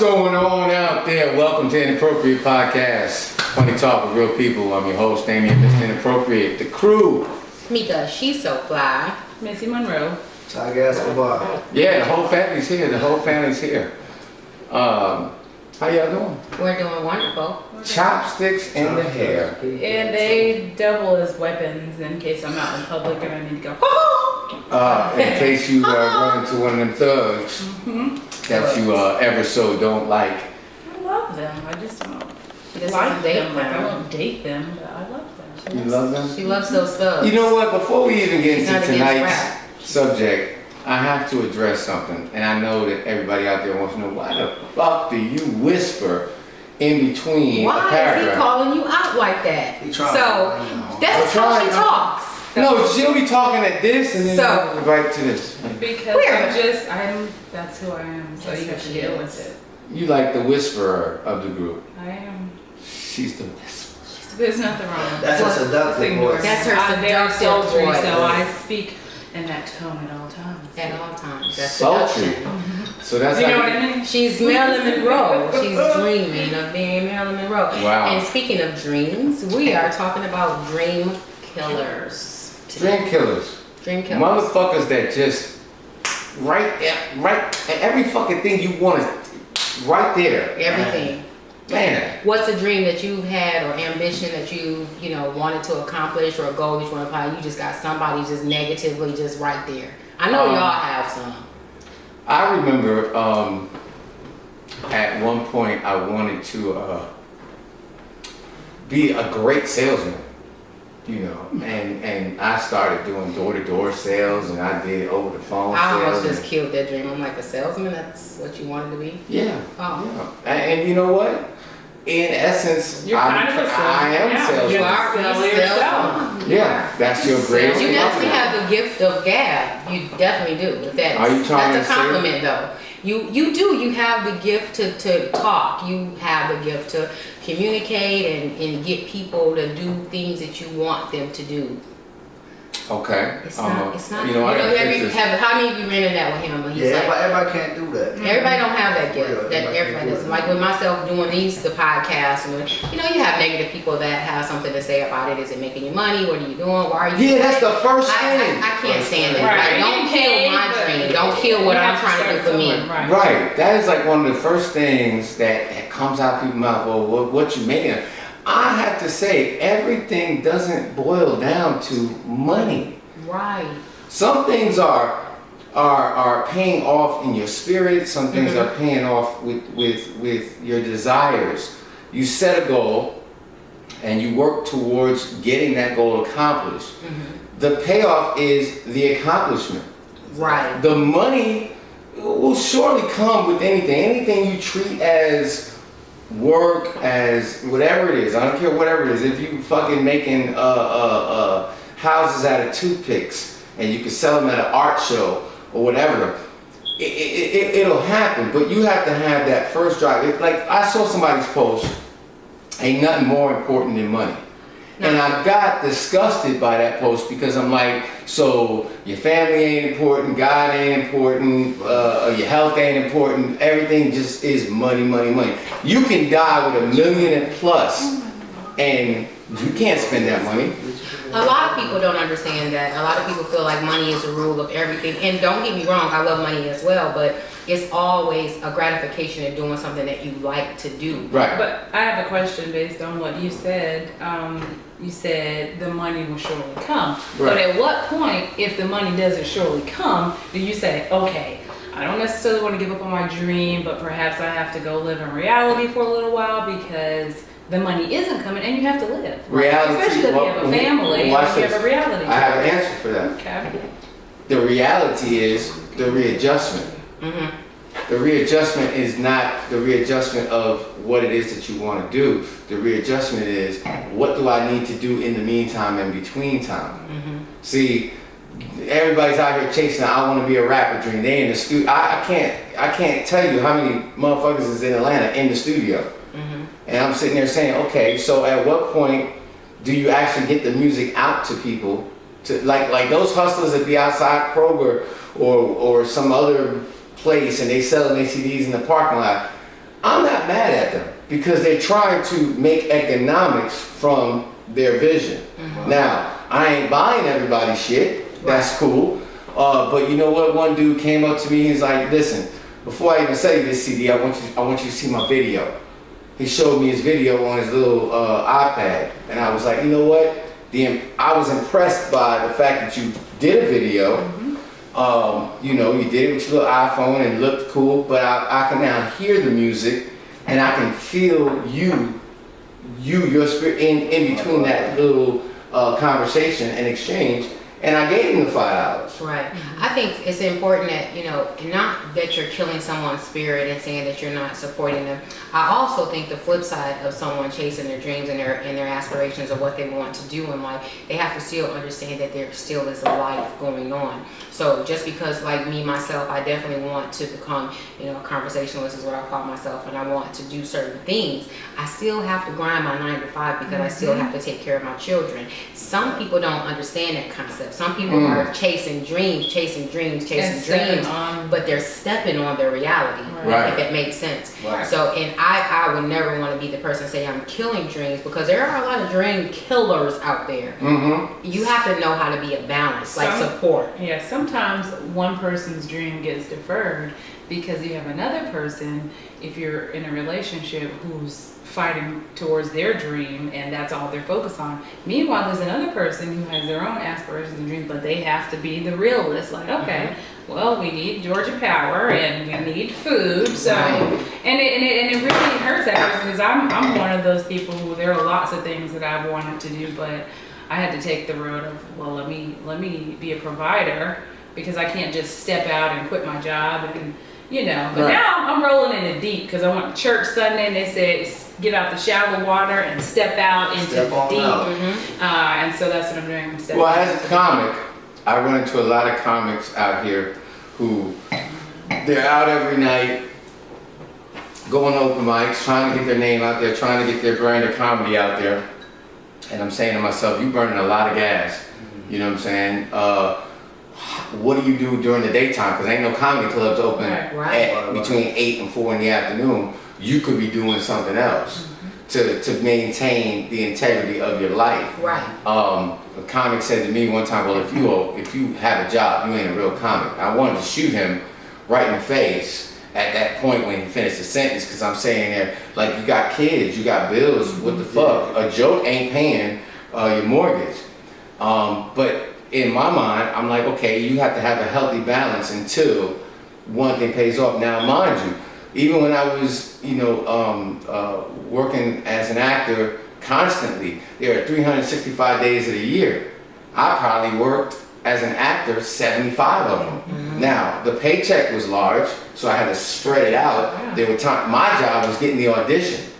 going on out there? Welcome to Inappropriate Podcast. Funny talk with real people. I'm your host, Damien, Mr. Inappropriate. The crew. Mika, she's so fly. Missy Monroe. Tiger Escobar. Yeah, the whole family's here. How y'all doing? We're doing wonderful. Chopsticks in the hair. And they double as weapons in case I'm out in public and I need to go. In case you run into one of them thugs that you ever so don't like. I love them. I just don't This like is a date them. Like, I now. won't date them, but I love them. You love them? She loves those thugs. You know what? Before we even get She's into not against tonight's rap. subject, I have to address something. And I know that everybody out there wants to know, why the fuck do you whisper in between a Why is he paragraph? calling you out like that? He trying So, that's how she talks. No, she'll be talking at this and then So- right to this. Because that's who I am. So That's you who have to she deal is. with it. You like the whisperer of the group. I am. She's the whisperer. There's nothing wrong with That's that. a seductive voice. That's her I'm very seductive sultry, voice. so I speak in that tone at all times. At all times. That's Sultry. seduction. So that's You know how what I mean? She's Marilyn Monroe. She's dreaming of being Marilyn Monroe. Wow. And speaking of dreams, we are talking about dream killers. today. Dream killers. Dream killers. Motherfuckers that just right every fucking thing you want is right there. Everything. Man. What's a dream that you've had or ambition that you've, wanted to accomplish or a goal that you want to apply? You just got somebody just negatively just right there. I know y'all have some. I remember at one point I wanted to be a great salesman, and I started doing door-to-door sales, and I did over-the-phone I sales. almost just killed that dream. I'm like, a salesman? That's what you wanted to be? Yeah. Oh. Yeah. And you know what? In essence, You're kind of a salesman. I am a Yeah, salesman. You are Sell really yourself. salesman. Yeah, that's your greatest You definitely compliment. have the gift of gab. You definitely do. If that's, Are you trying that's a to say- compliment, though. You do. You have the gift to talk. You have the gift to communicate and get people to do things that you want them to do. Okay. It's not. I gotta fix this. How many of you ran in that with him? When he's Yeah, like, but everybody can't do that. everybody don't have that gift. Yeah, That everybody doesn't. Like with myself doing the podcasts, and you have negative people that have something to say about it. Is it making you money? What are you doing? Why are you? Yeah, that's the first thing. I can't stand that. Right. Like, don't kill my dream. Don't kill what I'm trying to do for me. Right. That is like one of the first things that comes out people's mouth. Well, what you making? I have to say, everything doesn't boil down to money. Right. Some things are paying off in your spirit. Some things are paying off with your desires. You set a goal, and you work towards getting that goal accomplished. The payoff is the accomplishment. Right. The money will surely come with anything. Anything you treat as work, as whatever it is. I don't care whatever it is. If you fucking making houses out of toothpicks and you can sell them at an art show or whatever, it'll happen. But you have to have that first drive. Like I saw somebody's post, ain't nothing more important than money. And I got disgusted by that post because I'm like, so your family ain't important, God ain't important, your health ain't important, everything just is money, money, money. You can die with $1 million and plus, and you can't spend that money. A lot of people don't understand that. A lot of people feel like money is the rule of everything. And don't get me wrong, I love money as well, but it's always a gratification of doing something that you like to do. Right. But I have a question based on what you said. You said the money will surely come. But at what point, if the money doesn't surely come, do you say, okay, I don't necessarily want to give up on my dream, but perhaps I have to go live in reality for a little while because the money isn't coming and you have to live. Reality. Especially if you have a family and you have a reality. I have an answer for that. Okay. The reality is the readjustment. The readjustment is not the readjustment of what it is that you want to do. The readjustment is, what do I need to do in the meantime and between time? See, everybody's out here chasing, I want to be a rapper dream. They in the studio. I can't tell you how many motherfuckers is in Atlanta in the studio. And I'm sitting there saying, okay, so at what point do you actually get the music out to people? To like those hustlers that be outside Kroger or some other place and they selling their CDs in the parking lot. I'm not mad at them because they're trying to make economics from their vision. Now, I ain't buying everybody's shit. That's cool. But you know what? One dude came up to me. He's like, "Listen, before I even sell you this CD, I want you to see my video." He showed me his video on his little iPad, and I was like, "You know what? I was impressed by the fact that you did a video. You know, you did it with your little iPhone and it looked cool, but I can now hear the music and I can feel your spirit in between that little conversation and exchange." And I gave him the $5. Right. I think it's important that, you know, not that you're killing someone's spirit and saying that you're not supporting them. I also think the flip side of someone chasing their dreams and their aspirations of what they want to do in life, they have to still understand that there still is a life going on. So just because, like me, myself, I definitely want to become, you know, a conversationalist is what I call myself, and I want to do certain things, I still have to grind my 9 to 5 because I still have to take care of my children. Some people don't understand that concept. Some people are chasing dreams, but they're stepping on their reality, if it makes sense. Right. So, and I would never want to be the person to say I'm killing dreams, because there are a lot of dream killers out there. You have to know how to be a balance, like support. Yeah, sometimes one person's dream gets deferred because you have another person, if you're in a relationship, who's fighting towards their dream and that's all they're focused on. Meanwhile, there's another person who has their own aspirations and dreams, but they have to be the realist. Like, okay, well, we need Georgia Power and we need food. So, and it really hurts that person, because I'm one of those people who, there are lots of things that I've wanted to do, but I had to take the road of, well, let me be a provider, because I can't just step out and quit my job and, you know. But now I'm rolling in the deep, because I went to church Sunday and they said, get out the shallow water and step out into the deep. And so that's what I'm doing. Well, as a comic, I run into a lot of comics out here who, they're out every night, going open mics, trying to get their name out there, trying to get their brand of comedy out there. And I'm saying to myself, you burning a lot of gas. You know what I'm saying? What do you do during the daytime? Because ain't no comedy clubs open at between 8 and 4 in the afternoon. You could be doing something else to maintain the integrity of your life. A comic said to me one time, well, if you have a job, you ain't a real comic. I wanted to shoot him right in the face at that point when he finished the sentence, because I'm saying there, like, you got kids, you got bills, what the fuck? A joke ain't paying your mortgage. But in my mind, I'm like, okay, you have to have a healthy balance until one thing pays off. Now, mind you, even when I was, you know, working as an actor constantly, there are 365 days of the year. I probably worked as an actor 75 of them. Now, the paycheck was large, so I had to spread it out. There were times, my job was getting the audition.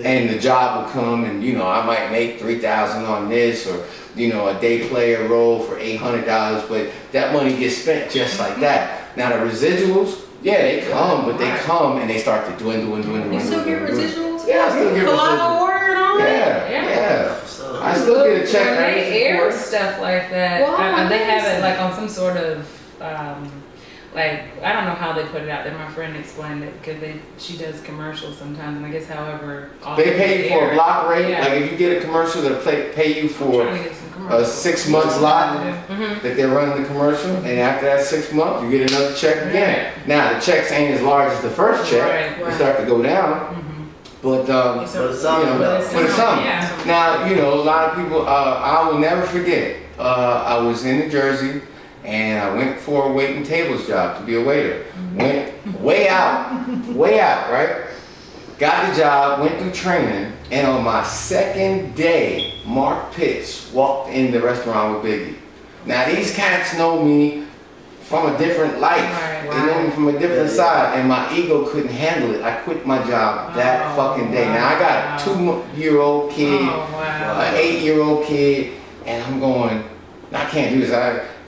And the job would come and, you know, I might make $3,000 on this, or, you know, a day player role for $800, but that money gets spent just like that. Now the residuals, yeah, they come, but they come and they start to dwindle. You still get residuals? Yeah, I still get residuals. Yeah. I still get a check. When they air stuff like that, they have it like on some sort of, like, I don't know how they put it out there. My friend explained it, because she does commercials sometimes, and I guess however often they pay you for a block rate. Like if you get a commercial, they'll pay you for a 6 months lot that they're running the commercial, and after that 6 months, you get another check again. Now the checks ain't as large as the first check; they start to go down. But it's something. Now, you know, a lot of people. I will never forget. I was in New Jersey, and I went for a waiting tables job to be a waiter. Went way out, right? Got the job, went through training, and on my second day, Mark Pitts walked in the restaurant with Biggie. Now these cats know me from a different life. They know me from a different side, and my ego couldn't handle it. I quit my job that fucking day. Now I got a 2-year-old kid, an 8-year-old kid, and I'm going, I can't do this.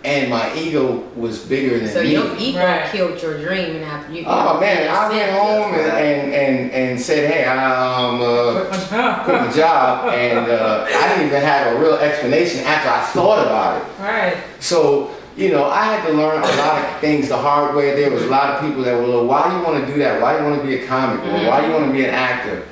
And my ego was bigger than me. So your ego killed your dream, and after you. Oh man, I went home and said, hey, quit my job, and I didn't even have a real explanation after I thought about it. Right. So you know, I had to learn a lot of things the hard way. There was a lot of people that were like, why do you want to do that? Why do you want to be a comic? Or why do you want to be an actor?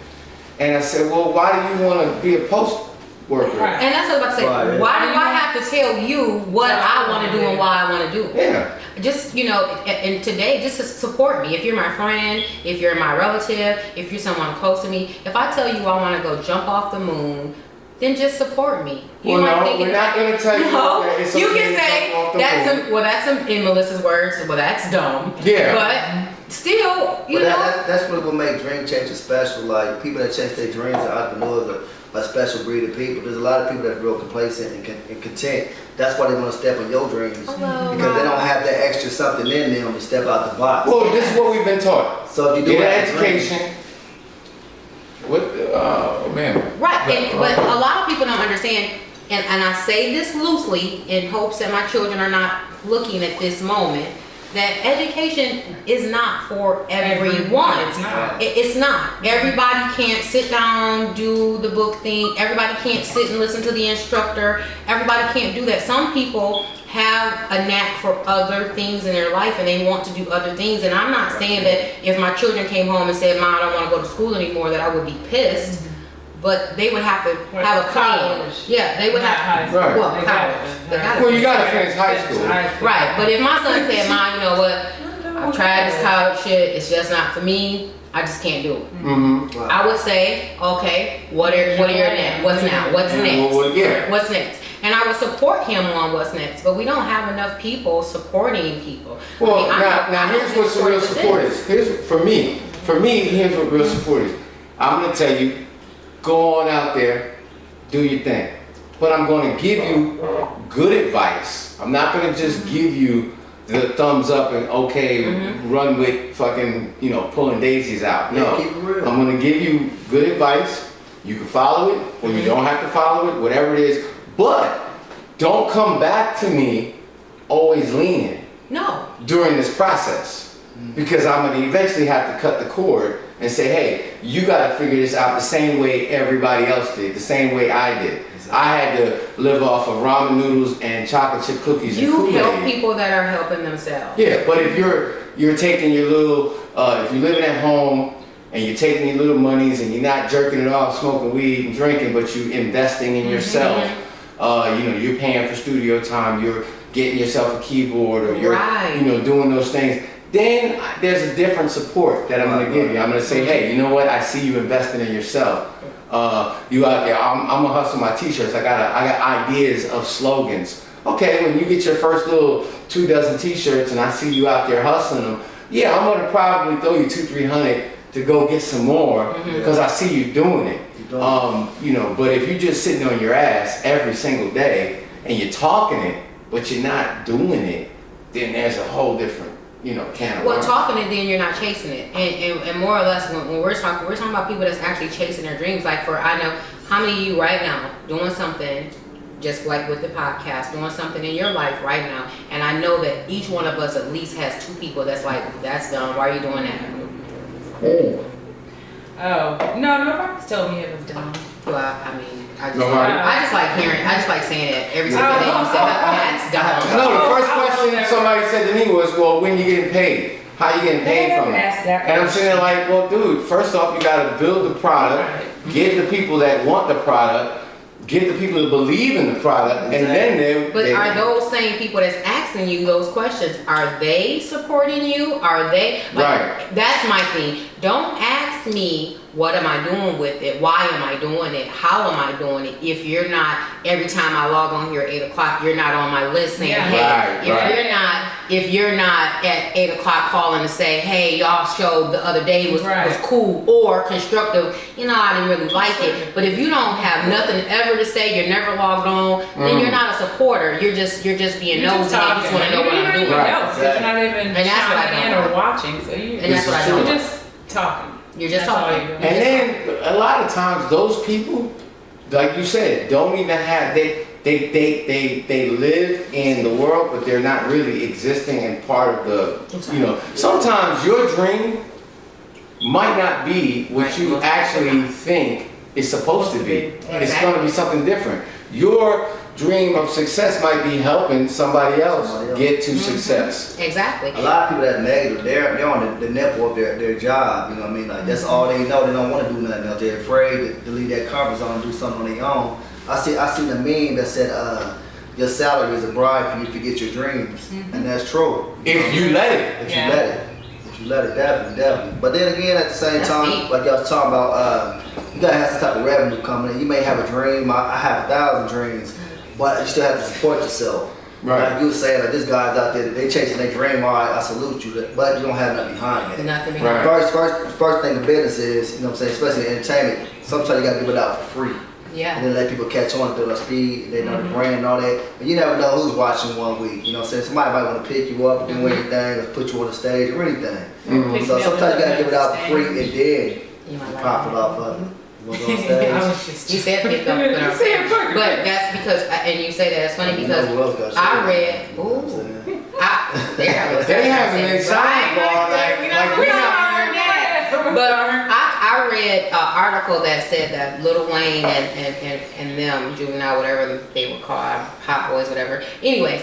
And I said, well, why do you want to be a post worker? Right. And that's what I'm about to say. Right. Why do I have to tell you what I want to do and why I want to do it? Yeah. Just, you know, and today, just to support me. If you're my friend, if you're my relative, if you're someone close to me, if I tell you I want to go jump off the moon, then just support me. Well, no, we're not going to tell you that it's you okay can to say jump off the that's moon. well, that's in Melissa's words. Well, that's dumb. Yeah. But still, you But know. that's what will make dream chasers special. Like people that chase their dreams, are entrepreneurs, are a special breed of people. There's a lot of people that are real complacent and content. That's why they want to step on your dreams Hello, because they don't have that extra something in them to step out the box. Well, this is what we've been taught. So if you do Get have an a dream, education. What? Oh man. Right, but a lot of people don't understand, and I say this loosely in hopes that my children are not looking at this moment, that education is not for everyone. It's not. It's not. Everybody can't sit down, do the book thing. Everybody can't sit and listen to the instructor. Everybody can't do that. Some people have a knack for other things in their life and they want to do other things. And I'm not saying that if my children came home and said, Mom, I don't want to go to school anymore, that I would be pissed. But they would have to have a plan. College. Yeah, they would have to. Right. Well, They college. gotta- They gotta- Well, you gotta finish high school. Right, but if my son said, Mom, you know what? I've tried this college shit. It's just not for me. I just can't do it. Mm-hmm. I would say, okay, what are your next? What's now? What's next? Well, yeah. What's next? And I would support him on what's next. But we don't have enough people supporting people. Well, I mean, now here's what the real support is. Here's for me, here's what real support is. I'm gonna tell you, go on out there, do your thing. But I'm gonna give you good advice. I'm not gonna just give you the thumbs up and okay, run with fucking, you know, pulling daisies out. No, Yeah, keep it real. I'm gonna give you good advice. You can follow it, or you don't have to follow it, whatever it is. But don't come back to me always leaning No. during this process, because I'm gonna eventually have to cut the cord and say, hey, you gotta figure this out the same way everybody else did, the same way I did. I had to live off of ramen noodles and chocolate chip cookies and You Kool-Aid. help people that are helping themselves. Yeah, but if you're taking your little, if you're living at home and you're taking your little monies and you're not jerking it off, smoking weed and drinking, but you investing in yourself, you know, you're paying for studio time, you're getting yourself a keyboard, or you're, Right. you know, doing those things. Then there's a different support that I'm gonna give you. I'm gonna say, hey, you know what? I see you investing in yourself. You out there, I'm gonna hustle my t-shirts. I got ideas of slogans. Okay, when you get your first little 24 t-shirts and I see you out there hustling them, yeah, I'm gonna probably throw you 200-300 to go get some more because I see you doing it. You know, but if you're just sitting on your ass every single day and you're talking it, but you're not doing it, then there's a whole different, you know, can of Well, worms. talking it, then you're not chasing it. And more or less, when we're talking about people that's actually chasing their dreams. Like I know how many of you right now doing something, just like with the podcast, doing something in your life right now. And I know that each one of us at least has 2 people that's like, that's dumb. Why are you doing that? Oh, no, nobody's told me it was dumb. Well, I mean, I just Nobody? I just like saying it every single day. You said that's dumb. No, the first I question wonder. somebody said to me was, well, when you getting paid? How you getting paid from it? Ask that And I'm sitting there like, well, dude, first off, you gotta build the product, get the people that want the product, get the people to believe in the product, and then But are those same people that's asking you those questions, are they supporting you? Are they? Right. That's my thing. Don't ask me, what am I doing with it? Why am I doing it? How am I doing it? If you're not, every time I log on here at 8 o'clock, you're not on my list saying, Yeah. hey, Right. if you're not at 8 o'clock calling to say, hey, y'all showed the other day was cool or constructive, you know, I didn't really like it. But if you don't have nothing ever to say, you're never logged on, then you're not a supporter. You're just being nosy. I just want to know what I'm doing. Right. You're not even And that's what I chiming in don't or watching, so And that's what I you're don't like. just talking. You're just That's all talking. you're doing. And then a lot of times those people, like you said, don't even have they live in the world, but they're not really existing and part of the, you know. Sometimes your dream might not be what you actually think it's supposed to be. It's going to be something different. Your dream of success might be helping somebody else get to success. Exactly. A lot of people that negative, they're on the nipple of their job, you know what I mean? Like that's all they know. They don't want to do nothing else. They're afraid to leave that comfort zone and do something on their own. I seen a meme that said, your salary is a bribe for you to forget your dreams. And that's true. If you let it. If you let it, definitely. But then again, at the same time, like y'all was talking about, you gotta have some type of revenue coming in. You may have a dream. I have 1,000 dreams, but you still have to support yourself. Right. Like you were saying, like this guy's out there, they chasing their dream. All right, I salute you, but you don't have nothing behind it. Nothing behind Right. First thing in business is, you know what I'm saying, especially in entertainment, sometimes you gotta give it out for free. Yeah. And then let people catch on, build up speed, they know the brand and all that. But you never know who's watching 1 week. You know what I'm saying? Somebody might want to pick you up, do anything, or put you on the stage or anything. So sometimes you gotta give it out for free and then You might like profit that. off of it. You wanna go on I stage? was just. You said pick up, but that's because, and you say that it's funny because You know who else got I shit? read, You know what I'm saying? They having a sidebar like we not. But I read an article that said that Lil Wayne and them, Juvenile, whatever they were called, Hot Boys, whatever. Anyways,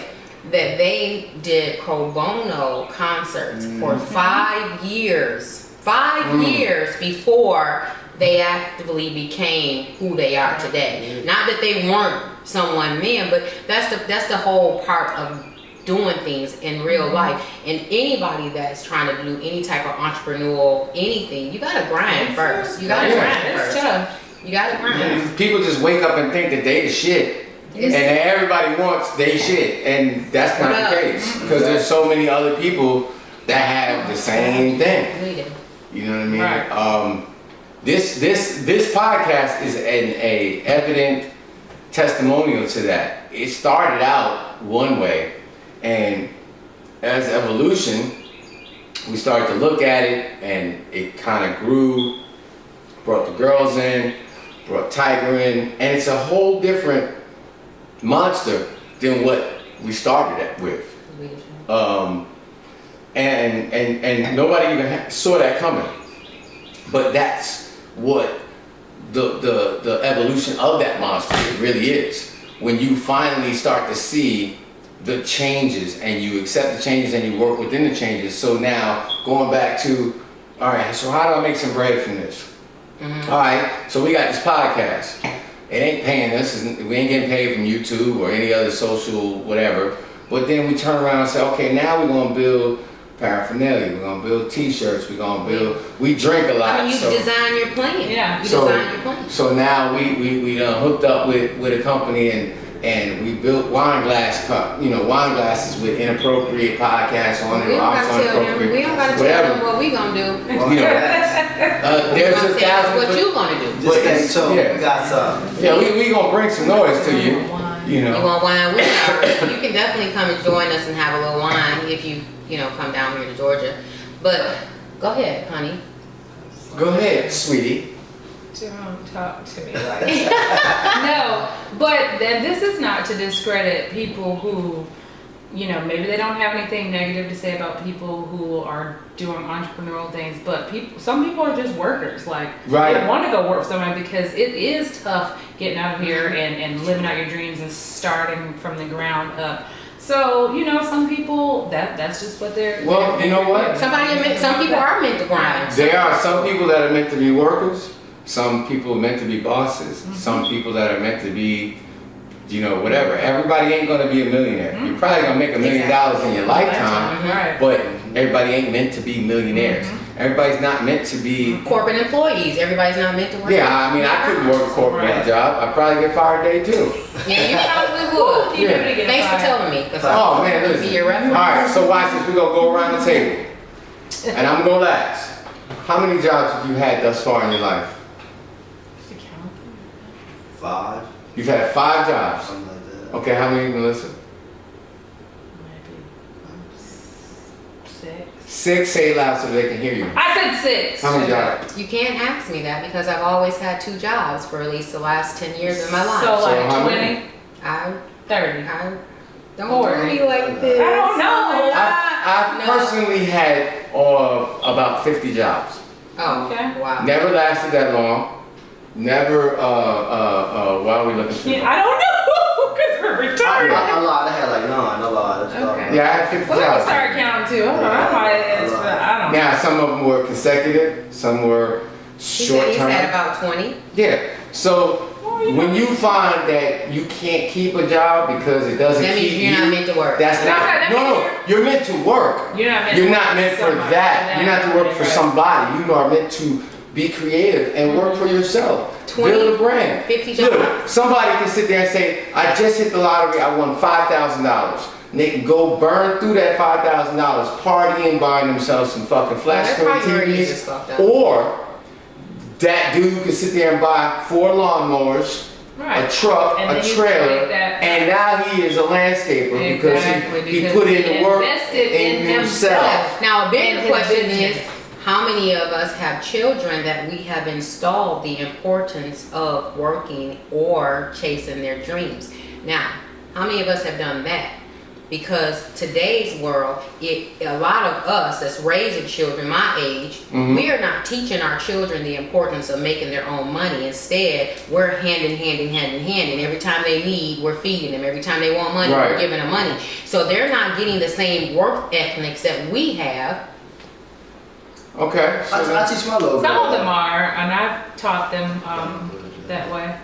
that they did pro bono concerts for 5 years. 5 years before they actively became who they are today. Not that they weren't someone then, but that's the whole part of doing things in real life. And anybody that's trying to do any type of entrepreneurial anything, you gotta grind first. You gotta grind first. You gotta grind. People just wake up and think that they the shit. And everybody wants they shit. And that's not the case. Because there's so many other people that have the same thing. You know what I mean? Right. This podcast is a evident testimonial to that. It started out one way, and as evolution, we started to look at it, and it kind of grew, brought the girls in, brought Tiger in, and it's a whole different monster than what we started it with. And nobody even saw that coming. But that's what the evolution of that monster really is. When you finally start to see the changes and you accept the changes and you work within the changes. So now going back to, all right, so how do I make some bread from this? All right, so we got this podcast. It ain't paying us. We ain't getting paid from YouTube or any other social whatever. But then we turn around and say, okay, now we're gonna build paraphernalia. We're gonna build T-shirts. We're gonna build. We drink a lot. I mean, you so, design your plan. Yeah. You design your plan. So now we done hooked up with a company and we built wine glasses with inappropriate podcasts on it. We don't gotta tell them. We don't gotta tell them what we gonna do. You know, there's a thousand. What you gonna do? Just stay tuned. We got some. Yeah, we gonna bring some noise to you. You know. You want wine? You can definitely come and join us and have a little wine if you come down here to Georgia. But go ahead, honey. Go ahead, sweetie. Don't talk to me like that. No, but this is not to discredit people who, maybe they don't have anything negative to say about people who are doing entrepreneurial things, but some people are just workers. Like, right. They want to go work somewhere because it is tough getting out here and living out your dreams and starting from the ground up. So, some people, that's just what they're... Well, you know what? Some people are meant to grind. There are some people that are meant to be workers. Some people are meant to be bosses. Some people that are meant to be, whatever. Everybody ain't gonna be a millionaire. You're probably gonna make $1 million in your lifetime, Right. but everybody ain't meant to be millionaires. Everybody's not meant to be... Corporate employees. Everybody's not meant to work. Yeah, I mean, I couldn't work a corporate job. I'd probably get fired day too. Yeah, you probably would. Yeah. Thanks for telling me. Oh man, listen. Be your reference. All right, so watch this. We're gonna go around the table, and I'm gonna last. How many jobs have you had thus far in your life? 5. You've had 5 jobs. Something like that. Okay, how many, Melissa? Maybe 6. 6. Say it loud so they can hear you. I said 6. How many jobs? You can't ask me that because I've always had 2 jobs for at least the last 10 years of my life. So like how 20, many? 30. Don't 40. do me like this. I don't know. I've personally had about 50 jobs. Oh, Okay. wow. Never lasted that long. Never, why are we looking for I don't know. 50 Well, let me jobs. start counting too. Hold on, I don't know. Now, some of them were consecutive, some were He short said he's term. had about 20. Yeah. So when you find that you can't keep a job because it doesn't That keep means you're you, not meant to work. that's not. That No, means no. You're meant to work. You're not meant. You're to not work meant for somebody. that. You're not to work for Right. somebody. You are meant to be creative and work for yourself. 20, Build a brand. 50 Look, jobs. somebody can sit there and say, I just hit the lottery, I won $5,000. And they can go burn through that $5,000 partying, buying themselves some fucking flat Their screen priorities is TVs. fucked up. Or that dude can sit there and buy 4 lawnmowers, Right. a truck, And a then he trailer, create that- and now he is a landscaper because Exactly, he because put in he the work invested in in himself. himself. Now, a And bigger his question business. is, how many of us have children that we have installed the importance of working or chasing their dreams? Now, how many of us have done that? Because today's world, a lot of us that's raising children my age, we are not teaching our children the importance of making their own money. Instead, we're hand in hand, and every time they need, we're feeding them. Every time they want money, Right. we're giving them money. So they're not getting the same work ethics that we have. Okay. So I teach my little Some girl. of them are, and I've taught them that way.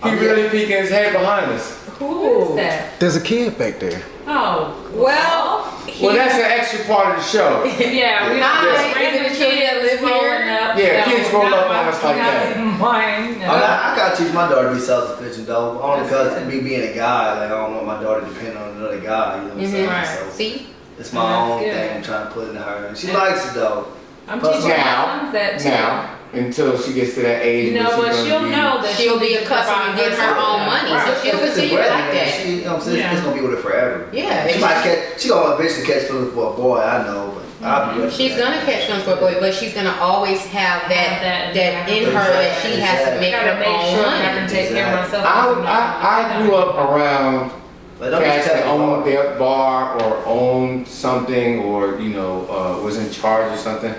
he really peeking his head behind us. Who is that? There's a kid back there. Oh, Well, Well, that's an extra part of the show. yeah. We Hi, just is it random the children that live kids rolling here? up. Yeah, No, kids roll not up on my- us like not that. Mine. No. I gotta teach my daughter to be self-sufficient though. Only That's because good. me being a guy, like I don't want my daughter to depend on another guy. You know what I'm saying? Right. So see, it's my That's own good. thing I'm trying to put into her. And she Yeah. likes it though. I'm Plus teaching my now, sons that too. now, until she gets to that age, You know, where but she's she'll gonna be, know that she'll be needs to accustomed to provide getting her herself. own money. Right. So she'll If it's a continue bread, like man, that. She, you know what I'm saying? Yeah. It's gonna be with her forever. Yeah, She and might catch. She gonna eventually catch feelings for a boy. I know, but I'll be ready. she's gonna catch them for a boy, but she's gonna always have that in her that she has to make Gotta her make sure I own can money. take care of myself. I grew up around Like, don't be cats that telling owned me. their bar or owned something or, you know, was in charge of something.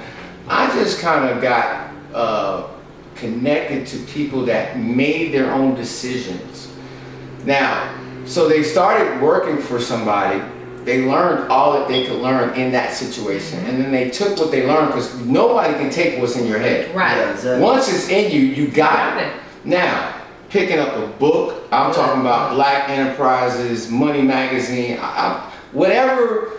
I just kind of got connected to people that made their own decisions. Now, so they started working for somebody. They learned all that they could learn in that situation. And then they took what they learned because nobody can take what's in your head. Right. Yeah, exactly. Once it's in you, you got Got it. it. Now, picking up a book, I'm talking about Black Enterprises, Money Magazine, whatever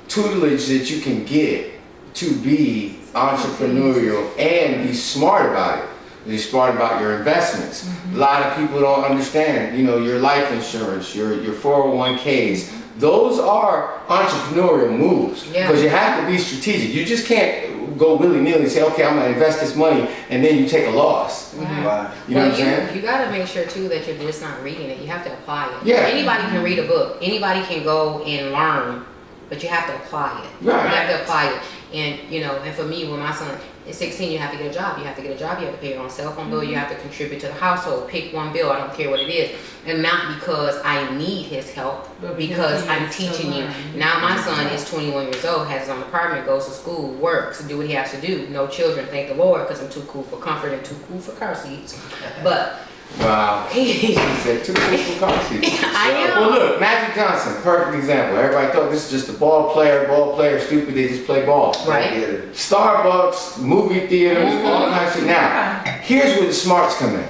tutelage that you can get to be entrepreneurial and be smart about it. Be smart about your investments. A lot of people don't understand, you know, your life insurance, your 401ks. Those are entrepreneurial moves Yeah. because you have to be strategic. You just can't go willy-nilly and say, okay, I'm gonna invest this money and then you take a loss. Right. You know what I'm Well, saying? you gotta make sure too that you're just not reading it. You have to apply it. Yeah. Anybody can read a book. Anybody can go and learn, but you have to apply it. Right. You have to apply it. And you know, and for me, when my son is 16, you have to get a job. You have to get a job. You have to pay your own cell phone bill. You have to contribute to the household. Pick one bill. I don't care what it is, and not because I need his help, But because because he I'm needs to teaching you. learn. Now my son is 21 years old, has his own apartment, goes to school, works, do what he has to do. No children, thank the Lord, because I'm too cool for comfort and too cool for car seats. But Wow. he, He said two people car seats. I am. Well, look, Magic Johnson, perfect example. Everybody thought this is just a ball player, stupid, they just play ball. Right. Yeah. Starbucks, movie theaters, all kinds of shit. Now, here's where the smarts come in.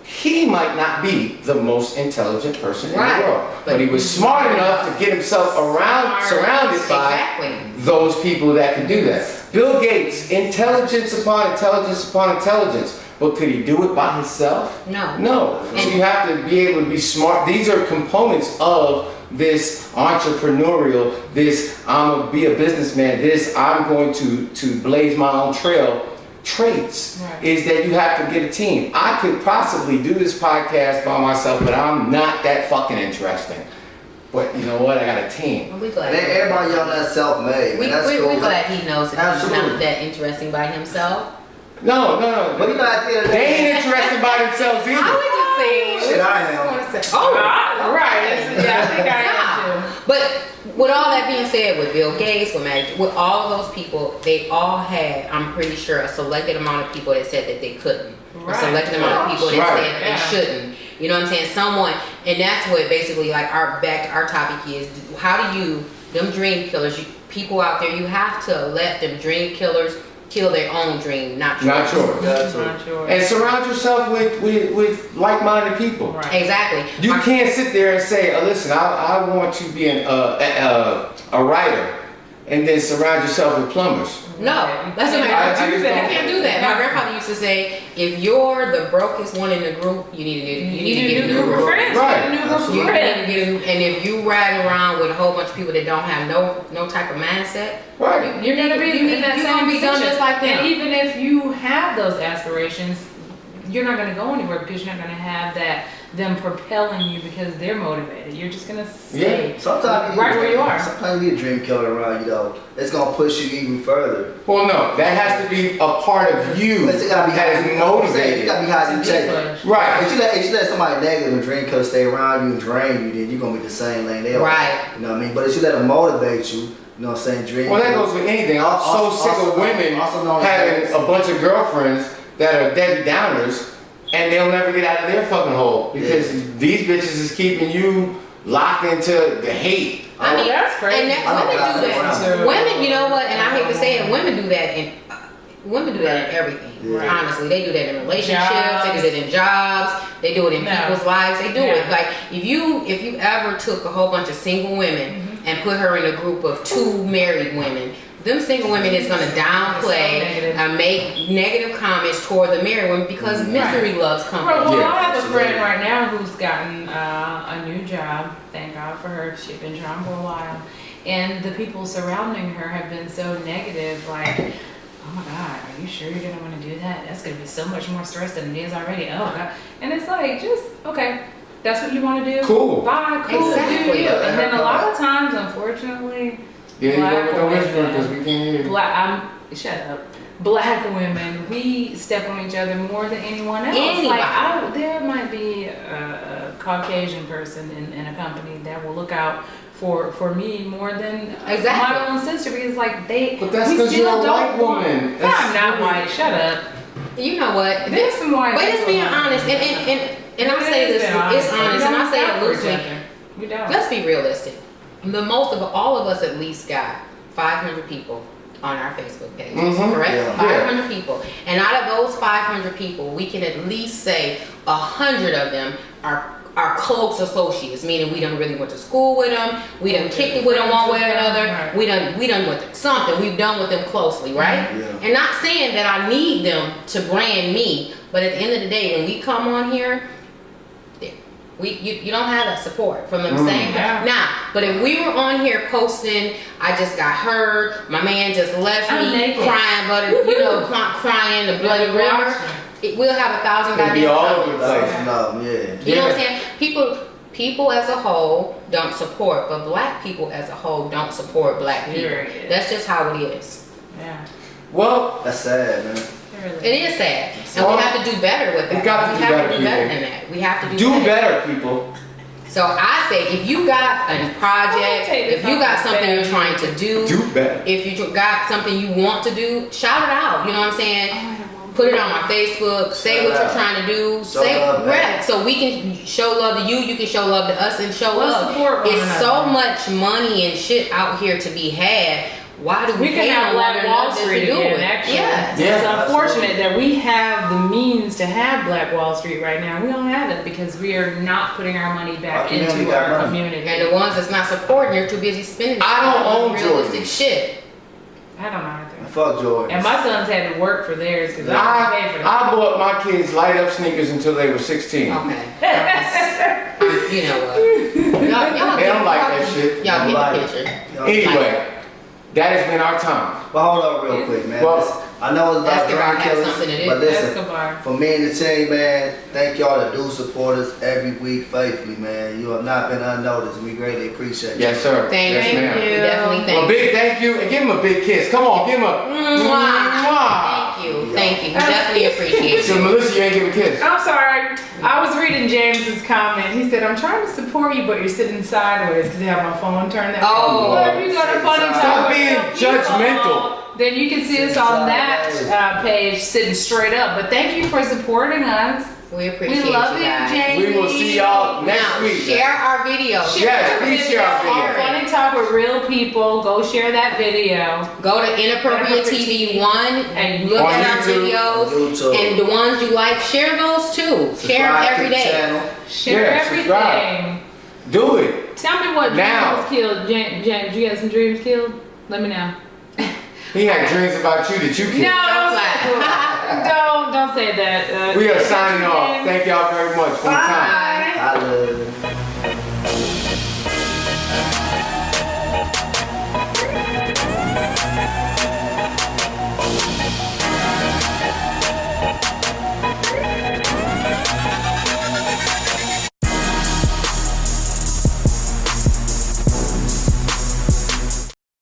He might not be the most intelligent person in Right. the world, but he was smart enough to get himself surrounded by Exactly. those people that can do that. Bill Gates, intelligence upon intelligence upon intelligence. But could he do it by himself? No. No. So you have to be able to be smart. These are components of this entrepreneurial, this I'm gonna be a businessman, this I'm going to blaze my own trail traits. Right. Is that you have to get a team. I could possibly do this podcast by myself, but I'm not that fucking interesting. But you know what? I got a team. We glad. And everybody on that self-made. We Man, that's cool. glad he knows that he's Absolutely. not that interesting by himself. No. But you know, at the end of the They day, ain't interested by themselves I either. would just say. Shit, I am. Oh, Right. Yeah, I think I am But with all that being said, with Bill Gates, with all of those people, they all had, I'm pretty sure, a selected amount of people that said that they couldn't. Right. A selected amount of people that Right. said that they shouldn't. You know what I'm saying? Someone, and that's what basically like back to our topic is, how do you, them dream killers, people out there, you have to let them dream killers kill their own dream, not yours. Not yours. And surround yourself with like-minded people. Right. Exactly. You can't sit there and say, listen, I want to be a writer, and then surround yourself with plumbers. No, that's what you can't do that. My grandfather used to say, if you're the brokest one in the group, you need to get a new group of friends. Right. And if you riding around with a whole bunch of people that don't have no type of mindset, right, you're gonna be in that same position just like them. And even if you have those aspirations, you're not gonna go anywhere because you're not gonna have them propelling you because they're motivated. You're just gonna stay sometimes right where you are. Sometimes you need a dream killer around you though. It's gonna push you even further. Well, no, that has to be a part of you It gotta be that is motivated. It gotta be how you take it. Right. If you let somebody negative and dream killer stay around you and drain you, then you're gonna be the same lane they are. Right. You know what I mean? But if you let them motivate you, you know what I'm saying, dream. Well, that goes with anything. I'm so sick of women having a bunch of girlfriends that are Debbie Downers, and they'll never get out of their fucking hole because these bitches is keeping you locked into the hate. I mean, that's crazy. And women do that. Women, you know what? And I hate to say it, women do that in everything. Yeah. Honestly, they do that in relationships. They do that in jobs. They do it in people's lives. They do it. Like if you ever took a whole bunch of single women and put her in a group of 2 married women, them single women is going to downplay and make negative comments toward the married women because misery loves company. Well, I have a friend right now who's gotten a new job. Thank God for her. She's been trying for a while. And the people surrounding her have been so negative, like, oh my God, are you sure you're going to want to do that? That's going to be so much more stress than it is already. Oh God. And it's like, just, okay, that's what you want to do? Cool. Bye, cool. Exactly. Do you. And then a lot of times, unfortunately, Yeah, you go with the whisper because we can't hear you. shut up. Black women, we step on each other more than anyone else. Anybody. Like, there might be a Caucasian person in a company that will look out for me more than my own sister because like But that's because you're a white woman. I'm not white. Shut up. You know what? There's some white. But it's being honest, and I say this, it's honest, and I say it loosely. Let's be realistic. The most of all of us at least got 500 people on our Facebook page, correct? Yeah. 500 people, and out of those 500 people, we can at least say 100 of them are close associates, meaning we done really went to school with them, we done kicked it with them one way or another, we done with something, we've done with them closely, right? Yeah. And not saying that I need them to brand me, but at the end of the day, when we come on here, you don't have that support from them saying that. Now, but if we were on here posting, I just got hurt, my man just left me, crying, crying the bloody river, we'll have 1,000 goddamn be all over the place. You know what I'm saying? People as a whole don't support, but black people as a whole don't support black people. That's just how it is. Yeah. Well, that's sad, man. It is sad, and we have to do better with that. We have to do better than that. We have to do better, people. So I say, if you got a project, if you got something you're trying to do better. If you got something you want to do, shout it out. You know what I'm saying? Put it on my Facebook. Say what you're trying to do. So we can show love to you. You can show love to us and show love. It's so much money and shit out here to be had. Why do we can have Black Wall Street again, actually. Yes. It's unfortunate that we have the means to have Black Wall Street right now. We don't have it because we are not putting our money back into our community. And the ones that's not supporting, you're too busy spending. I don't own realistic shit. I don't know either. Fuck Jordan. And my sons had to work for theirs because I didn't pay for them. I bought my kids light up sneakers until they were 16. Okay. You know what? Y'all they don't like that shit. Y'all get the picture. Anyway. That has been our time. But hold up real quick, man. Well, I know it's about drug killers, but listen, for me and the team, man, thank y'all that do support us every week faithfully, man. You have not been unnoticed. We greatly appreciate you. Yes, sir. Thank you. Definitely thank you. A big thank you, and give him a big kiss. Come on, give him a mwah. Thank you. Thank you. We definitely appreciate So you. Melissa, you ain't give a kiss. I'm sorry. I was reading James's comment. He said, I'm trying to support you, but you're sitting sideways because you have my phone turned that way. But if you got a funny time, stop being judgmental. Then you can see us on that page sitting straight up. But thank you for supporting us. We appreciate We love you you, guys. Jamie. We will see y'all next Now, week. share our video. Yes, please share our Our video. Funny Talk with Real People. Go share that video. Go to Inappropriate TV 1 and look On at our YouTube. videos. YouTube. And the ones you like, share those too. Share them Subscribe to every the day. channel. Share Yeah, subscribe. everything. Do it. Tell me what Now. dreams killed. James, you got some dreams killed? Let me know. He had dreams about you that you killed. No, don't say that. We are signing off. Thank y'all very much for the time. Bye. I love you.